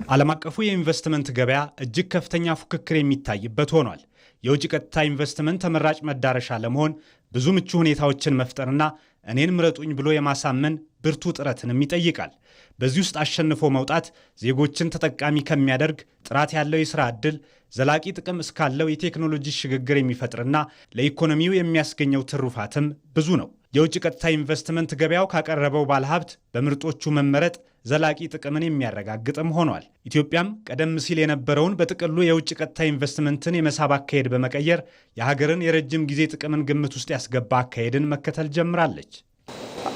ዓለም አቀፉ የኢንቨስትመንት ገበያ እጅግ ከፍተኛ ፉክክር የሚታይበት ሆኗል። የውጭ ቀጥታ ኢንቨስትመንት ተመራጭ መዳረሻ ለመሆን ብዙ ምቹ ሁኔታዎችን መፍጠርና እኔን ምረጡኝ ብሎ የማሳመን ብርቱ ጥረትንም ይጠይቃል። በዚህ ውስጥ አሸንፎ መውጣት ዜጎችን ተጠቃሚ ከሚያደርግ ጥራት ያለው የሥራ ዕድል፣ ዘላቂ ጥቅም እስካለው የቴክኖሎጂ ሽግግር የሚፈጥርና ለኢኮኖሚው የሚያስገኘው ትሩፋትም ብዙ ነው። የውጭ ቀጥታ ኢንቨስትመንት ገበያው ካቀረበው ባለሀብት በምርጦቹ መመረጥ ዘላቂ ጥቅምን የሚያረጋግጥም ሆኗል። ኢትዮጵያም ቀደም ሲል የነበረውን በጥቅሉ የውጭ ቀጥታ ኢንቨስትመንትን የመሳብ አካሄድ በመቀየር የሀገርን የረጅም ጊዜ ጥቅምን ግምት ውስጥ ያስገባ አካሄድን መከተል ጀምራለች።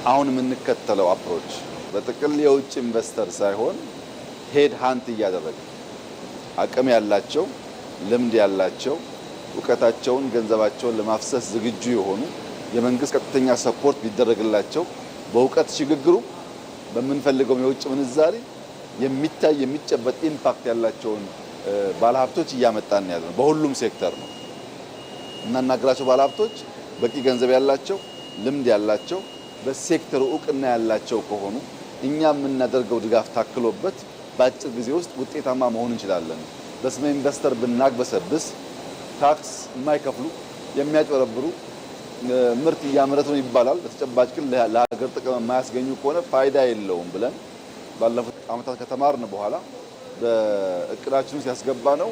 አሁን የምንከተለው አፕሮች በጥቅል የውጭ ኢንቨስተር ሳይሆን ሄድ ሃንት እያደረገ አቅም ያላቸው፣ ልምድ ያላቸው፣ እውቀታቸውን፣ ገንዘባቸውን ለማፍሰስ ዝግጁ የሆኑ የመንግስት ቀጥተኛ ሰፖርት ቢደረግላቸው በእውቀት ሽግግሩ በምንፈልገው የውጭ ምንዛሪ የሚታይ የሚጨበጥ ኢምፓክት ያላቸውን ባለሀብቶች እያመጣን ያለው በሁሉም ሴክተር ነው። እናናገራቸው ባለሀብቶች በቂ ገንዘብ ያላቸው፣ ልምድ ያላቸው፣ በሴክተሩ እውቅና ያላቸው ከሆኑ እኛ የምናደርገው ድጋፍ ታክሎበት በአጭር ጊዜ ውስጥ ውጤታማ መሆን እንችላለን። በስመ ኢንቨስተር ብናግበሰብስ ታክስ የማይከፍሉ የሚያጭበረብሩ ምርት እያመረቱ ነው ይባላል። በተጨባጭ ግን ለሀገር ጥቅም የማያስገኙ ከሆነ ፋይዳ የለውም ብለን ባለፉት ዓመታት ከተማርን በኋላ በእቅዳችን ውስጥ ያስገባ ነው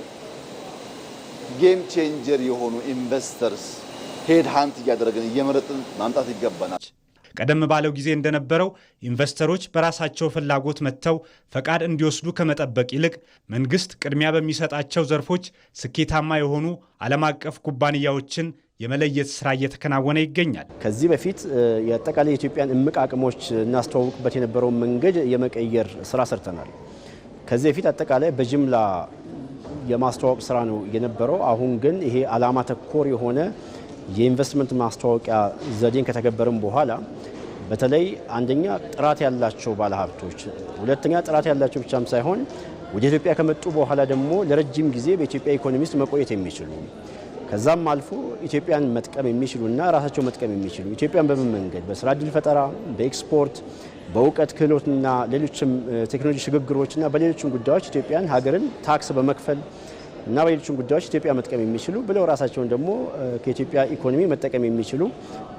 ጌም ቼንጀር የሆኑ ኢንቨስተርስ ሄድ ሃንት እያደረግን እየመረጥን ማምጣት ይገባናል። ቀደም ባለው ጊዜ እንደነበረው ኢንቨስተሮች በራሳቸው ፍላጎት መጥተው ፈቃድ እንዲወስዱ ከመጠበቅ ይልቅ መንግስት ቅድሚያ በሚሰጣቸው ዘርፎች ስኬታማ የሆኑ ዓለም አቀፍ ኩባንያዎችን የመለየት ስራ እየተከናወነ ይገኛል። ከዚህ በፊት የአጠቃላይ የኢትዮጵያን እምቅ አቅሞች እናስተዋውቅበት የነበረውን መንገድ የመቀየር ስራ ሰርተናል። ከዚህ በፊት አጠቃላይ በጅምላ የማስተዋወቅ ስራ ነው የነበረው። አሁን ግን ይሄ ዓላማ ተኮር የሆነ የኢንቨስትመንት ማስተዋወቂያ ዘዴን ከተገበረም በኋላ በተለይ አንደኛ ጥራት ያላቸው ባለሀብቶች፣ ሁለተኛ ጥራት ያላቸው ብቻም ሳይሆን ወደ ኢትዮጵያ ከመጡ በኋላ ደግሞ ለረጅም ጊዜ በኢትዮጵያ ኢኮኖሚ ውስጥ መቆየት የሚችሉ ከዛም አልፎ ኢትዮጵያን መጥቀም የሚችሉና ራሳቸው መጥቀም የሚችሉ ኢትዮጵያን በምን መንገድ በስራ ዕድል ፈጠራ፣ በኤክስፖርት፣ በእውቀት ክህሎትና ሌሎችም ቴክኖሎጂ ሽግግሮችና በሌሎችም ጉዳዮች ኢትዮጵያን ሀገርን ታክስ በመክፈል እና በሌሎችም ጉዳዮች ኢትዮጵያ መጥቀም የሚችሉ ብለው ራሳቸውን ደግሞ ከኢትዮጵያ ኢኮኖሚ መጠቀም የሚችሉ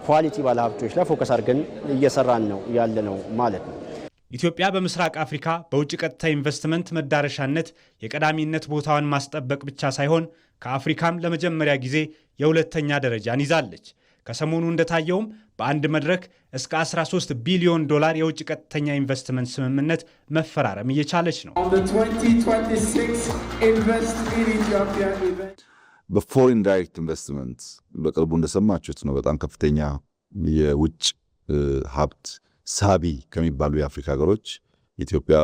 ኳሊቲ ባለሀብቶች ላይ ፎከስ አድርገን እየሰራን ነው ያለ ነው ማለት ነው። ኢትዮጵያ በምስራቅ አፍሪካ በውጭ ቀጥታ ኢንቨስትመንት መዳረሻነት የቀዳሚነት ቦታዋን ማስጠበቅ ብቻ ሳይሆን ከአፍሪካም ለመጀመሪያ ጊዜ የሁለተኛ ደረጃን ይዛለች። ከሰሞኑ እንደታየውም በአንድ መድረክ እስከ 13 ቢሊዮን ዶላር የውጭ ቀጥተኛ ኢንቨስትመንት ስምምነት መፈራረም እየቻለች ነው። በፎሪን ዳይሬክት ኢንቨስትመንት በቅርቡ እንደሰማችሁት ነው። በጣም ከፍተኛ የውጭ ሀብት ሳቢ ከሚባሉ የአፍሪካ ሀገሮች ኢትዮጵያ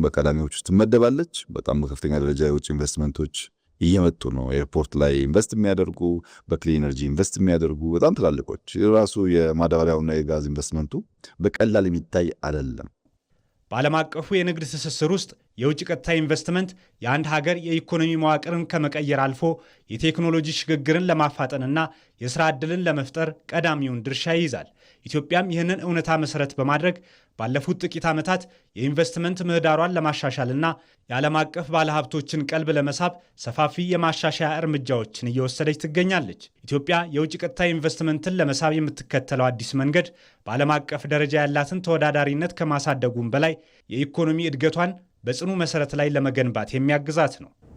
በቀዳሚዎች ውስጥ ትመደባለች። በጣም በከፍተኛ ደረጃ የውጭ ኢንቨስትመንቶች እየመጡ ነው። ኤርፖርት ላይ ኢንቨስት የሚያደርጉ፣ በክሊን ኤነርጂ ኢንቨስት የሚያደርጉ በጣም ትላልቆች። የራሱ የማዳበሪያውና የጋዝ ኢንቨስትመንቱ በቀላል የሚታይ አይደለም። በዓለም አቀፉ የንግድ ትስስር ውስጥ የውጭ ቀጥታ ኢንቨስትመንት የአንድ ሀገር የኢኮኖሚ መዋቅርን ከመቀየር አልፎ የቴክኖሎጂ ሽግግርን ለማፋጠንና የሥራ ዕድልን ለመፍጠር ቀዳሚውን ድርሻ ይይዛል። ኢትዮጵያም ይህንን እውነታ መሠረት በማድረግ ባለፉት ጥቂት ዓመታት የኢንቨስትመንት ምህዳሯን ለማሻሻልና የዓለም አቀፍ ባለሀብቶችን ቀልብ ለመሳብ ሰፋፊ የማሻሻያ እርምጃዎችን እየወሰደች ትገኛለች። ኢትዮጵያ የውጭ ቀጥታ ኢንቨስትመንትን ለመሳብ የምትከተለው አዲስ መንገድ በዓለም አቀፍ ደረጃ ያላትን ተወዳዳሪነት ከማሳደጉም በላይ የኢኮኖሚ እድገቷን በጽኑ መሠረት ላይ ለመገንባት የሚያግዛት ነው።